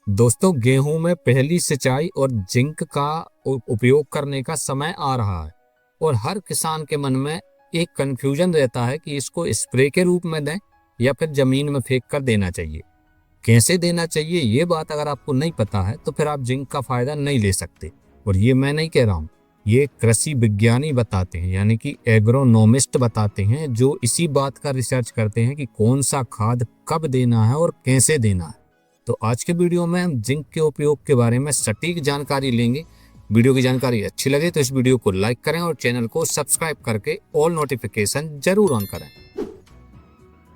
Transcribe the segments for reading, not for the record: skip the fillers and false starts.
दोस्तों, गेहूं में पहली सिंचाई और जिंक का उपयोग करने का समय आ रहा है और हर किसान के मन में एक कंफ्यूजन रहता है कि इसको स्प्रे के रूप में दें या फिर जमीन में फेंक कर देना चाहिए। कैसे देना चाहिए ये बात अगर आपको नहीं पता है तो फिर आप जिंक का फायदा नहीं ले सकते। और ये मैं नहीं कह रहा हूँ, ये कृषि विज्ञानी बताते हैं, यानी कि एग्रोनॉमिस्ट बताते हैं, जो इसी बात का रिसर्च करते हैं कि कौन सा खाद कब देना है और कैसे देना है। तो आज के वीडियो में हम जिंक के उपयोग के बारे में सटीक जानकारी लेंगे। वीडियो की जानकारी अच्छी लगे तो इस वीडियो को लाइक करें और चैनल को सब्सक्राइब करके ऑल नोटिफिकेशन जरूर ऑन करें।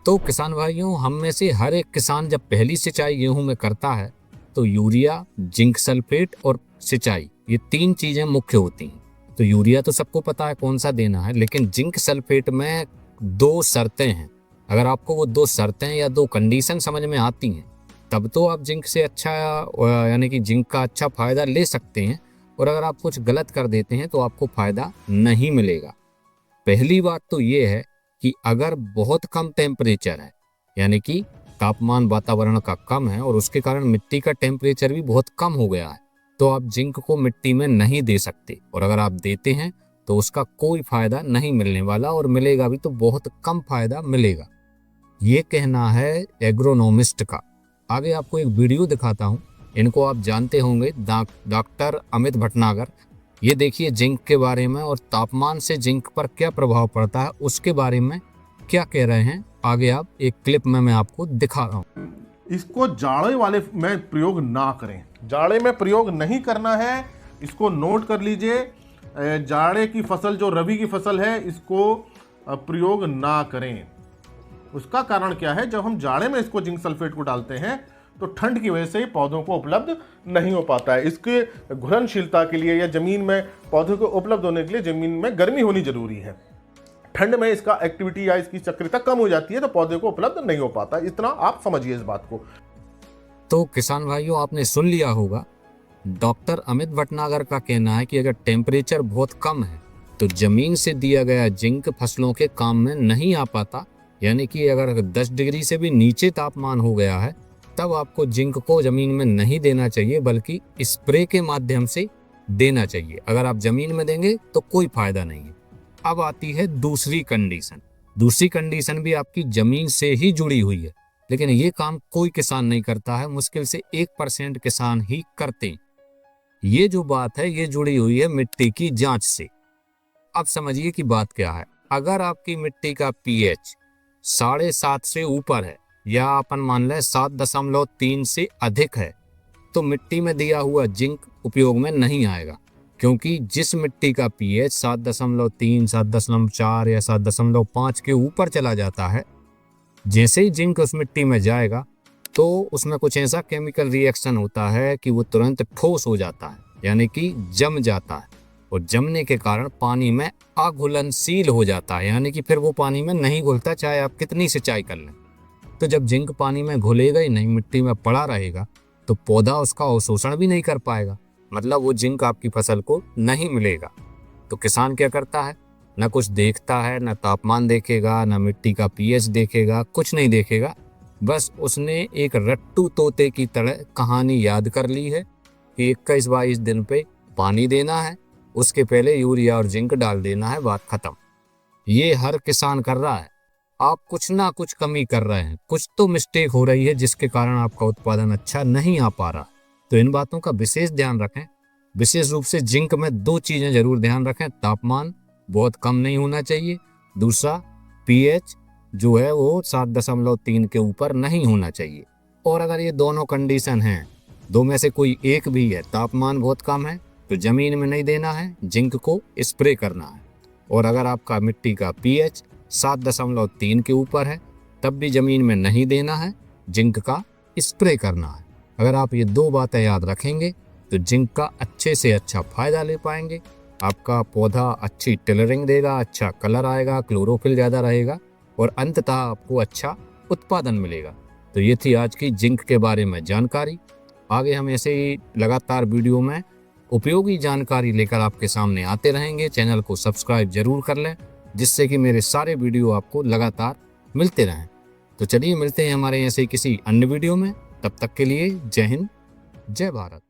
तो किसान भाइयों, हम में से हर एक किसान जब पहली सिंचाई गेहूं में करता है तो यूरिया, जिंक सल्फेट और सिंचाई, ये तीन चीजें मुख्य होती हैं। तो यूरिया तो सबको पता है कौन सा देना है, लेकिन जिंक सल्फेट में दो शर्तें हैं। अगर आपको वो दो शर्तें या दो कंडीशन समझ में आती हैं तब तो आप जिंक से अच्छा, यानी कि जिंक का अच्छा फायदा ले सकते हैं। और अगर आप कुछ गलत कर देते हैं तो आपको फायदा नहीं मिलेगा। पहली बात तो ये है कि अगर बहुत कम टेम्परेचर है, यानी कि तापमान वातावरण का कम है और उसके कारण मिट्टी का टेम्परेचर भी बहुत कम हो गया है, तो आप जिंक को मिट्टी में नहीं दे सकते। और अगर आप देते हैं तो उसका कोई फायदा नहीं मिलने वाला, और मिलेगा भी तो बहुत कम फायदा मिलेगा। ये कहना है एग्रोनॉमिस्ट का। आगे आपको एक वीडियो दिखाता हूँ, इनको आप जानते होंगे, डॉक्टर अमित भटनागर। ये देखिए जिंक के बारे में और तापमान से जिंक पर क्या प्रभाव पड़ता है उसके बारे में क्या कह रहे हैं। आगे आप एक क्लिप में मैं आपको दिखा रहा हूँ। इसको जाड़े वाले में प्रयोग ना करें, जाड़े में प्रयोग नहीं करना है, इसको नोट कर लीजिए। जाड़े की फसल जो रबी की फसल है इसको प्रयोग ना करें। उसका कारण क्या है, जब हम जाड़े में इसको जिंक सल्फेट को डालते हैं तो ठंड की वजह से पौधों को उपलब्ध नहीं हो पाता है। इसके घुलनशीलता के लिए या जमीन में पौधों को उपलब्ध होने के लिए जमीन में गर्मी होनी जरूरी है। ठंड में इसका एक्टिविटी या इसकी सक्रियता कम हो जाती है तो पौधे को उपलब्ध नहीं हो पाता। इतना आप समझिए इस बात को। तो किसान भाइयों, आपने सुन लिया होगा, डॉक्टर अमित भटनागर का कहना है कि अगर टेम्परेचर बहुत कम है तो जमीन से दिया गया जिंक फसलों के काम में नहीं आ पाता। यानी कि अगर 10 डिग्री से भी नीचे तापमान हो गया है तब आपको जिंक को जमीन में नहीं देना चाहिए, बल्कि स्प्रे के माध्यम से देना चाहिए। अगर आप जमीन में देंगे तो कोई फायदा नहीं है। अब आती है दूसरी कंडीशन। दूसरी कंडीशन भी आपकी जमीन से ही जुड़ी हुई है, लेकिन ये काम कोई किसान नहीं करता है, मुश्किल से 1% किसान ही करते हैं। ये जो बात है ये जुड़ी हुई है मिट्टी की जांच से। अब समझिए कि बात क्या है। अगर आपकी मिट्टी का पीएच 7.5 से ऊपर है या अपन मान लें 7.3 से अधिक है तो मिट्टी में दिया हुआ जिंक उपयोग में नहीं आएगा, क्योंकि जिस मिट्टी का पीएच 7.3, 7.4 या 7.5 के ऊपर चला जाता है, जैसे ही जिंक उस मिट्टी में जाएगा तो उसमें कुछ ऐसा केमिकल रिएक्शन होता है कि वो तुरंत ठोस हो जाता है, यानी कि जम जाता है। और जमने के कारण पानी में अघुलनशील हो जाता है, यानी कि फिर वो पानी में नहीं घुलता, चाहे आप कितनी सिंचाई कर लें। तो जब जिंक पानी में घुलेगा ही नहीं, मिट्टी में पड़ा रहेगा, तो पौधा उसका अवशोषण भी नहीं कर पाएगा, मतलब वो जिंक आपकी फसल को नहीं मिलेगा। तो किसान क्या करता है, न कुछ देखता है, न तापमान देखेगा, न मिट्टी का पीएच देखेगा, कुछ नहीं देखेगा। बस उसने एक रट्टू तोते की तरह कहानी याद कर ली है कि 21-22 दिन पे पानी देना है, उसके पहले यूरिया और जिंक डाल देना है, बात खत्म। ये हर किसान कर रहा है। आप कुछ ना कुछ कमी कर रहे हैं, कुछ तो मिस्टेक हो रही है जिसके कारण आपका उत्पादन अच्छा नहीं आ पा रहा। तो इन बातों का विशेष ध्यान रखें। विशेष रूप से जिंक में दो चीजें जरूर ध्यान रखें। तापमान बहुत कम नहीं होना चाहिए, दूसरा पीएच जो है वो 7.3 के ऊपर नहीं होना चाहिए। और अगर ये दोनों कंडीशन हैं, दो में से कोई एक भी है, तापमान बहुत कम है तो जमीन में नहीं देना है, जिंक को स्प्रे करना है। और अगर आपका मिट्टी का पीएच 7.3 के ऊपर है तब भी जमीन में नहीं देना है, जिंक का स्प्रे करना है। अगर आप ये दो बातें याद रखेंगे तो जिंक का अच्छे से अच्छा फायदा ले पाएंगे। आपका पौधा अच्छी टिलरिंग देगा, अच्छा कलर आएगा, क्लोरोफिल ज़्यादा रहेगा और अंततः आपको अच्छा उत्पादन मिलेगा। तो ये थी आज की जिंक के बारे में जानकारी। आगे हम ऐसे ही लगातार वीडियो में उपयोगी जानकारी लेकर आपके सामने आते रहेंगे। चैनल को सब्सक्राइब जरूर कर लें, जिससे कि मेरे सारे वीडियो आपको लगातार मिलते रहें। तो चलिए मिलते हैं हमारे ऐसे किसी अन्य वीडियो में। तब तक के लिए जय हिंद, जय भारत।